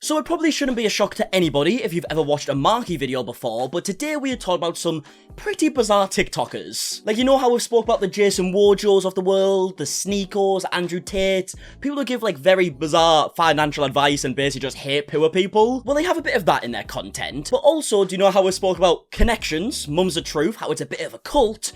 So it probably shouldn't be a shock to anybody if you've ever watched a Marky video before, but today we are talking about some pretty bizarre TikTokers. Like, you know how we've spoke about the Jason Wojos of the world, the Sneakos, Andrew Tate, people who give like very bizarre financial advice and basically just hate poor people? Well, they have a bit of that in their content, but also, do you know how we spoke about connections, Mum's the Truth, how it's a bit of a cult?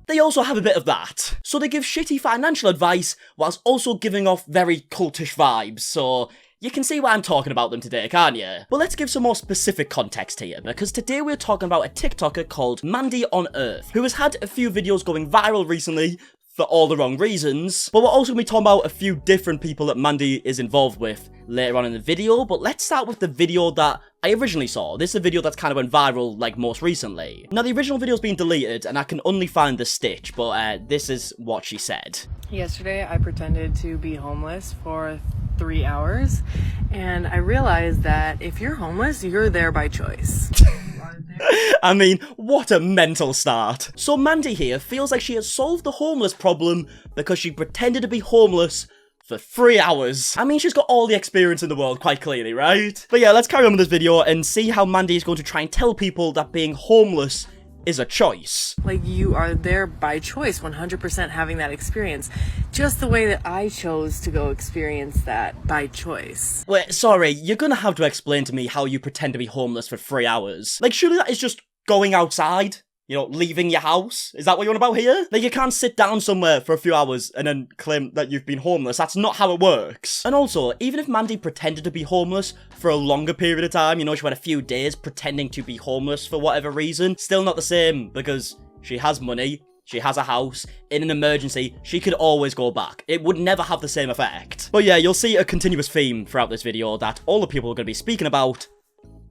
They also have a bit of that. So they give shitty financial advice whilst also giving off very cultish vibes, so you can see why I'm talking about them today, can't you? But let's give some more specific context here, because today we're talking about a TikToker called Mandy On Earth, who has had a few videos going viral recently for all the wrong reasons, but we're also going to be talking about a few different people that Mandy is involved with later on in the video. But let's start with the video that I originally saw. This is a video that's kind of went viral, like, most recently. Now, the original video's been deleted, and I can only find the stitch, but this is what she said. Yesterday, I pretended to be homeless for 3 hours, and I realized that if you're homeless, you're there by choice. I mean, what a mental start. So Mandy here feels like she has solved the homeless problem because she pretended to be homeless for 3 hours. I mean, she's got all the experience in the world, quite clearly, right? But yeah, let's carry on with this video and see how Mandy is going to try and tell people that being homeless is a choice. Like, you are there by choice, 100% having that experience. Just the way that I chose to go experience that by choice. Wait, sorry, you're gonna have to explain to me how you pretend to be homeless for 3 hours. Like, surely that is just going outside? You know, leaving your house? Is that what you're on about here? Like, you can't sit down somewhere for a few hours and then claim that you've been homeless. That's not how it works. And also, even if Mandy pretended to be homeless for a longer period of time, you know, she went a few days pretending to be homeless for whatever reason, still not the same, because she has money, she has a house, in an emergency, she could always go back. It would never have the same effect. But yeah, you'll see a continuous theme throughout this video that all the people are going to be speaking about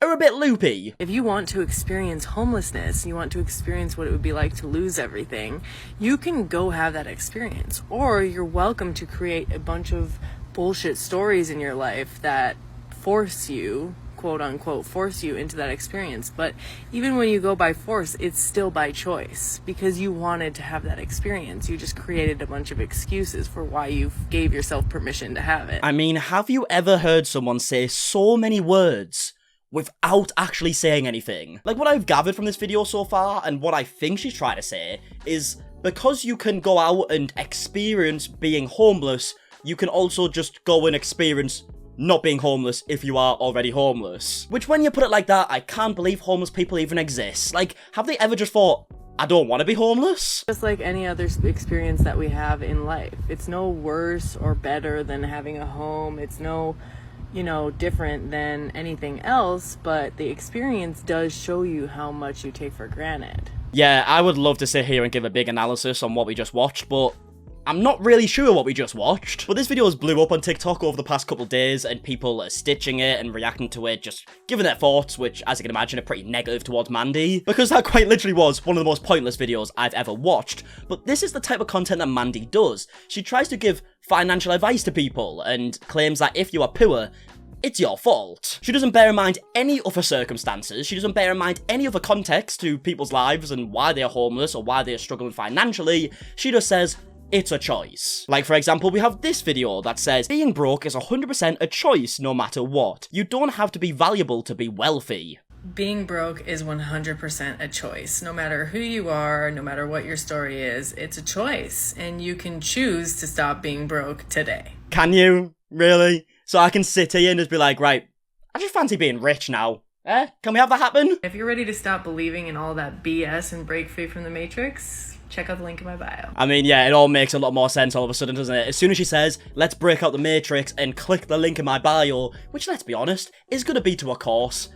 are a bit loopy. If you want to experience homelessness, you want to experience what it would be like to lose everything, you can go have that experience. Or you're welcome to create a bunch of bullshit stories in your life that force you, quote unquote, force you into that experience. But even when you go by force, it's still by choice, because you wanted to have that experience. You just created a bunch of excuses for why you gave yourself permission to have it. I mean, have you ever heard someone say so many words without actually saying anything? Like, what I've gathered from this video so far, and what I think she's trying to say, is because you can go out and experience being homeless, you can also just go and experience not being homeless if you are already homeless. Which, when you put it like that, I can't believe homeless people even exist. Like, have they ever just thought, I don't want to be homeless? Just like any other experience that we have in life. It's no worse or better than having a home. It's no, you know, different than anything else, but the experience does show you how much you take for granted. Yeah, I would love to sit here and give a big analysis on what we just watched, but I'm not really sure what we just watched. But this video has blew up on TikTok over the past couple of days, and people are stitching it and reacting to it, just giving their thoughts, which, as you can imagine, are pretty negative towards Mandy, because that quite literally was one of the most pointless videos I've ever watched. But this is the type of content that Mandy does. She tries to give financial advice to people, and claims that if you are poor, it's your fault. She doesn't bear in mind any other circumstances, she doesn't bear in mind any other context to people's lives and why they are homeless or why they are struggling financially. She just says, it's a choice. Like, for example, we have this video that says, being broke is 100% a choice no matter what. You don't have to be valuable to be wealthy. Being broke is 100% a choice. No matter who you are, no matter what your story is, it's a choice. And you can choose to stop being broke today. Can you? Really? So I can sit here and just be like, right, I just fancy being rich now. Can we have that happen? If you're ready to stop believing in all that BS and break free from the Matrix, check out the link in my bio. I mean, yeah, it all makes a lot more sense all of a sudden, doesn't it? As soon as she says, let's break out the Matrix and click the link in my bio, which, let's be honest, is going to be to a course,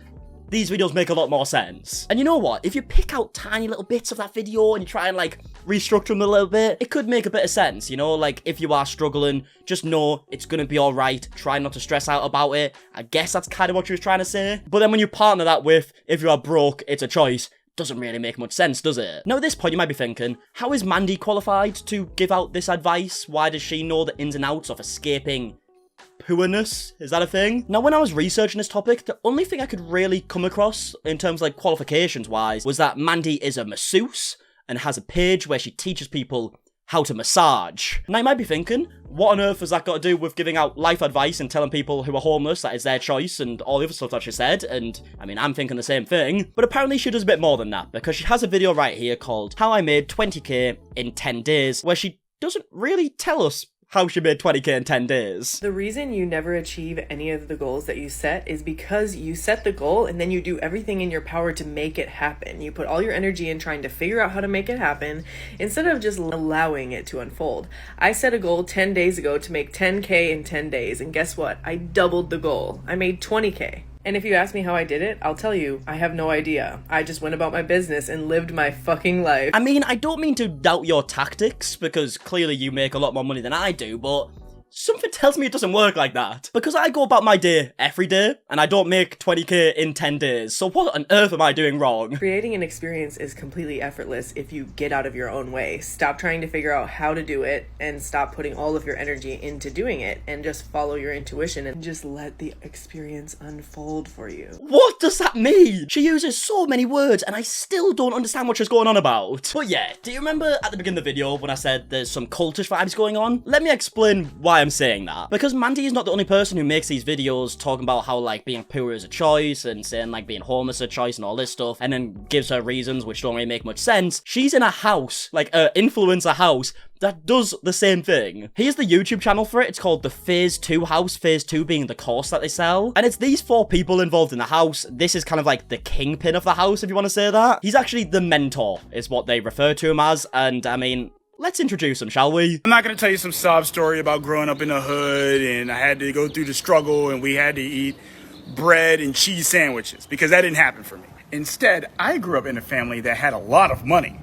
these videos make a lot more sense. And you know what? If you pick out tiny little bits of that video and you try and, like, restructure them a little bit, it could make a bit of sense, you know? Like, if you are struggling, just know it's gonna be alright. Try not to stress out about it. I guess that's kind of what she was trying to say. But then when you partner that with, if you are broke, it's a choice, doesn't really make much sense, does it? Now, at this point, you might be thinking, how is Mandy qualified to give out this advice? Why does she know the ins and outs of escaping poorness? Is that a thing? Now, when I was researching this topic, the only thing I could really come across in terms of, like, qualifications wise was that Mandy is a masseuse and has a page where she teaches people how to massage. Now you might be thinking, what on earth has that got to do with giving out life advice and telling people who are homeless that it's their choice and all the other stuff that she said? And I mean, I'm thinking the same thing, but apparently she does a bit more than that, because she has a video right here called How I Made 20k in 10 Days, where she doesn't really tell us how she made 20k in 10 days. The reason you never achieve any of the goals that you set is because you set the goal and then you do everything in your power to make it happen. You put all your energy in trying to figure out how to make it happen instead of just allowing it to unfold. I set a goal 10 days ago to make 10k in 10 days, and guess what? I doubled the goal. I made 20k. And if you ask me how I did it, I'll tell you, I have no idea. I just went about my business and lived my fucking life. I mean, I don't mean to doubt your tactics, because clearly you make a lot more money than I do, but something tells me it doesn't work like that. Because I go about my day every day, and I don't make 20k in 10 days, so what on earth am I doing wrong? Creating an experience is completely effortless if you get out of your own way. Stop trying to figure out how to do it, and stop putting all of your energy into doing it, and just follow your intuition, and just let the experience unfold for you. What does that mean? She uses so many words, and I still don't understand what she's going on about. But yeah, do you remember at the beginning of the video when I said there's some cultish vibes going on? Let me explain why I'm saying that. Because Mandy is not the only person who makes these videos talking about how, like, being poor is a choice and saying, like, being homeless is a choice and all this stuff, and then gives her reasons which don't really make much sense. She's in a house, like, a influencer house, that does the same thing. Here's the YouTube channel for it. It's called the Phase 2 House, Phase 2 being the course that they sell. And it's these 4 people involved in the house. This is kind of like the kingpin of the house, if you want to say that. He's actually the mentor, is what they refer to him as, and I mean, let's introduce him, shall we? I'm not going to tell you some sob story about growing up in the hood and I had to go through the struggle and we had to eat bread and cheese sandwiches, because that didn't happen for me. Instead, I grew up in a family that had a lot of money,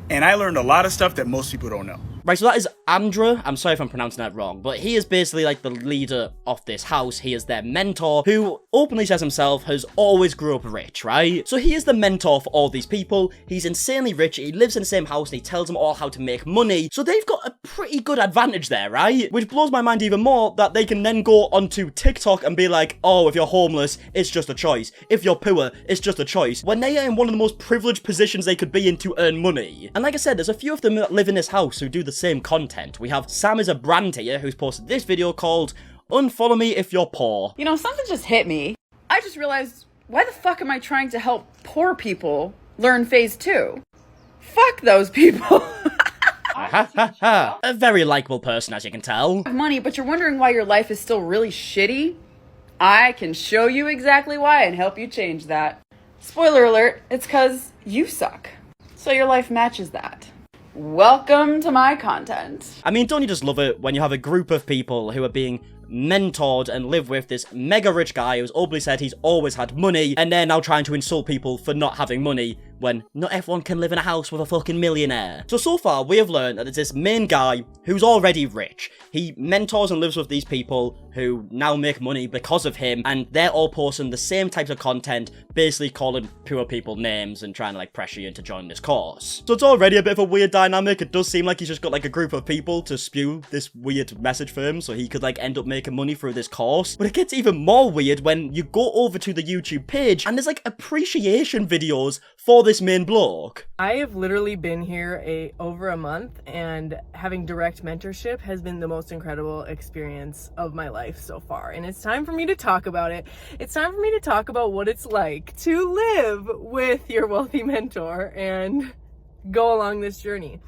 and I learned a lot of stuff that most people don't know. Right, so that is Andra. I'm sorry if I'm pronouncing that wrong, but he is basically like the leader of this house. He is their mentor, who openly says himself has always grew up rich, right? So he is the mentor for all these people. He's insanely rich. He lives in the same house and he tells them all how to make money. So they've got a pretty good advantage there, right? Which blows my mind even more that they can then go onto TikTok and be like, oh, if you're homeless, it's just a choice. If you're poor, it's just a choice. When they are in one of the most privileged positions they could be in to earn money. And like I said, there's a few of them that live in this house who do the same content. We have Sam is a brand here who's posted this video called Unfollow Me If You're Poor. You know, something just hit me. I just realized, why the fuck am I trying to help poor people learn phase 2? Fuck those people. A very likable person, as you can tell. Money, but you're wondering why your life is still really shitty? I can show you exactly why and help you change that. Spoiler alert, it's 'cause you suck. So your life matches that. Welcome to my content. I mean, don't you just love it when you have a group of people who are being mentored and live with this mega rich guy who's openly said he's always had money, and they're now trying to insult people for not having money when not everyone can live in a house with a fucking millionaire. So far, we have learned that there's this main guy who's already rich. He mentors and lives with these people who now make money because of him, and they're all posting the same types of content, basically calling poor people names and trying to, like, pressure you into joining this course. So it's already a bit of a weird dynamic. It does seem like he's just got, like, a group of people to spew this weird message for him, so he could, like, end up making money through this course. But it gets even more weird when you go over to the YouTube page, and there's, like, appreciation videos for this main bloke. I have literally been here over a month, and having direct mentorship has been the most incredible experience of my life so far. And it's time for me to talk about it. It's time for me to talk about what it's like to live with your wealthy mentor and go along this journey.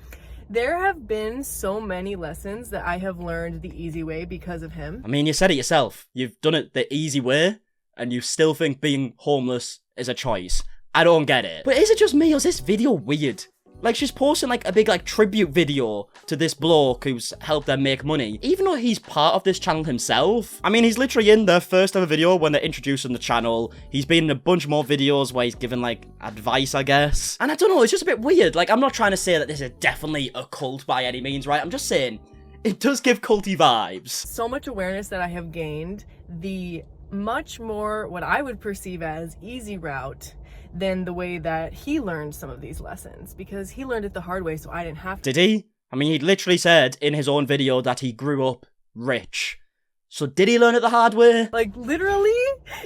There have been so many lessons that I have learned the easy way because of him. I mean, you said it yourself. You've done it the easy way, and you still think being homeless is a choice. I don't get it. But is it just me, or is this video weird? Like, she's posting, like, a big, like, tribute video to this bloke who's helped them make money, even though he's part of this channel himself. I mean, he's literally in their first ever video when they're introducing the channel. He's been in a bunch more videos where he's given, like, advice, I guess. And I don't know, it's just a bit weird. Like, I'm not trying to say that this is definitely a cult by any means, right? I'm just saying, it does give culty vibes. So much awareness that I have gained, the much more what I would perceive as easy route than the way that he learned some of these lessons, because he learned it the hard way, so I didn't have to. Did he? I mean, he literally said in his own video that he grew up rich. So did he learn it the hard way? Like, literally,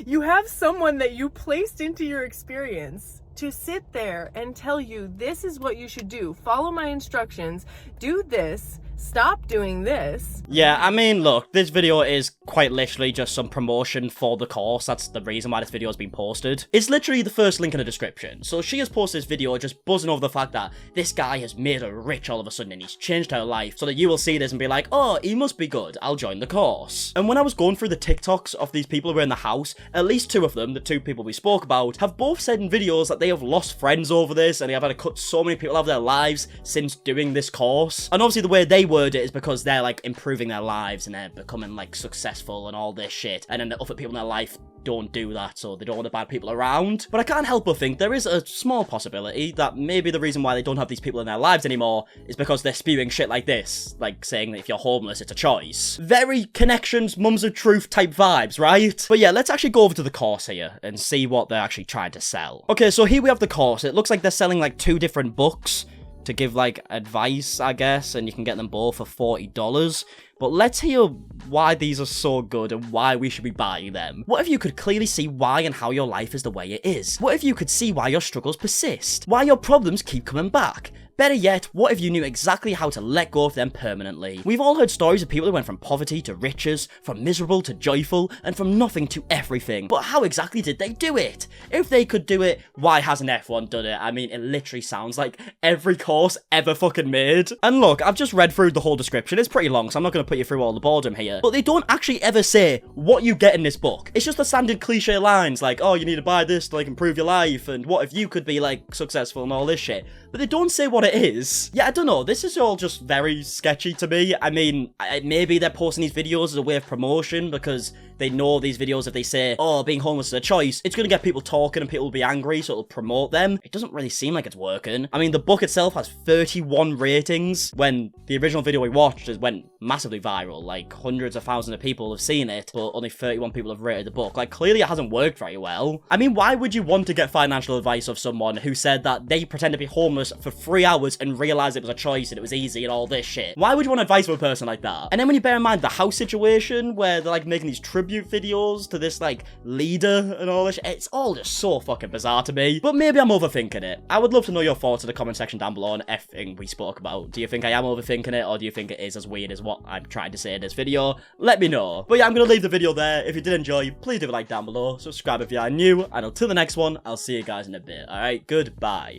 you have someone that you placed into your experience to sit there and tell you this is what you should do. Follow my instructions. Do this. Stop doing this. Yeah, I mean, look, this video is quite literally just some promotion for the course. That's the reason why this video has been posted. It's literally the first link in the description. So she has posted this video just buzzing over the fact that this guy has made her rich all of a sudden and he's changed her life, so that you will see this and be like, oh, he must be good, I'll join the course. And when I was going through the TikToks of these people who are in the house, at least two of them, the two people we spoke about, have both said in videos that they have lost friends over this and they have had to cut so many people out of their lives since doing this course. And obviously the way they word it is because they're like improving their lives and they're becoming like successful and all this shit, and then the other people in their life don't do that, so they don't want the bad people around. But I can't help but think there is a small possibility that maybe the reason why they don't have these people in their lives anymore is because they're spewing shit like this, like saying that if you're homeless, it's a choice. Very connections, mums of truth type vibes, right? But yeah, let's actually go over to the course here and see what they're actually trying to sell. Okay, so here we have the course. It looks like they're selling like 2 different books to give like advice, I guess, and you can get them both for $40. But let's hear why these are so good and why we should be buying them. What if you could clearly see why and how your life is the way it is? What if you could see why your struggles persist? Why your problems keep coming back? Better yet, what if you knew exactly how to let go of them permanently? We've all heard stories of people who went from poverty to riches, from miserable to joyful, and from nothing to everything. But how exactly did they do it? If they could do it, why hasn't everyone done it? I mean, it literally sounds like every course ever fucking made. And look, I've just read through the whole description. It's pretty long, so I'm not going to put you through all the boredom here. But they don't actually ever say what you get in this book. It's just the standard cliche lines like, oh, you need to buy this to like improve your life, and what if you could be like successful and all this shit. But they don't say what it is. Yeah, I don't know. This is all just very sketchy to me. I mean, maybe they're posting these videos as a way of promotion because they know these videos, if they say, oh, being homeless is a choice, it's going to get people talking and people will be angry, so it'll promote them. It doesn't really seem like it's working. I mean, the book itself has 31 ratings when the original video we watched went massively viral. Like, hundreds of thousands of people have seen it, but only 31 people have rated the book. Like, clearly it hasn't worked very well. I mean, why would you want to get financial advice of someone who said that they pretend to be homeless for 3 hours and realized it was a choice and it was easy and all this shit? Why would you want advice from a person like that? And then when you bear in mind the house situation where they're like making these tribute videos to this like leader and all this shit, it's all just so fucking bizarre to me. But maybe I'm overthinking it. I would love to know your thoughts in the comment section down below on everything we spoke about. Do you think I am overthinking it, or do you think it is as weird as what I'm trying to say in this video? Let me know. But yeah, I'm gonna leave the video there. If you did enjoy, please do a like down below, subscribe if you are new, and until the next one, I'll see you guys in a bit. Alright, goodbye.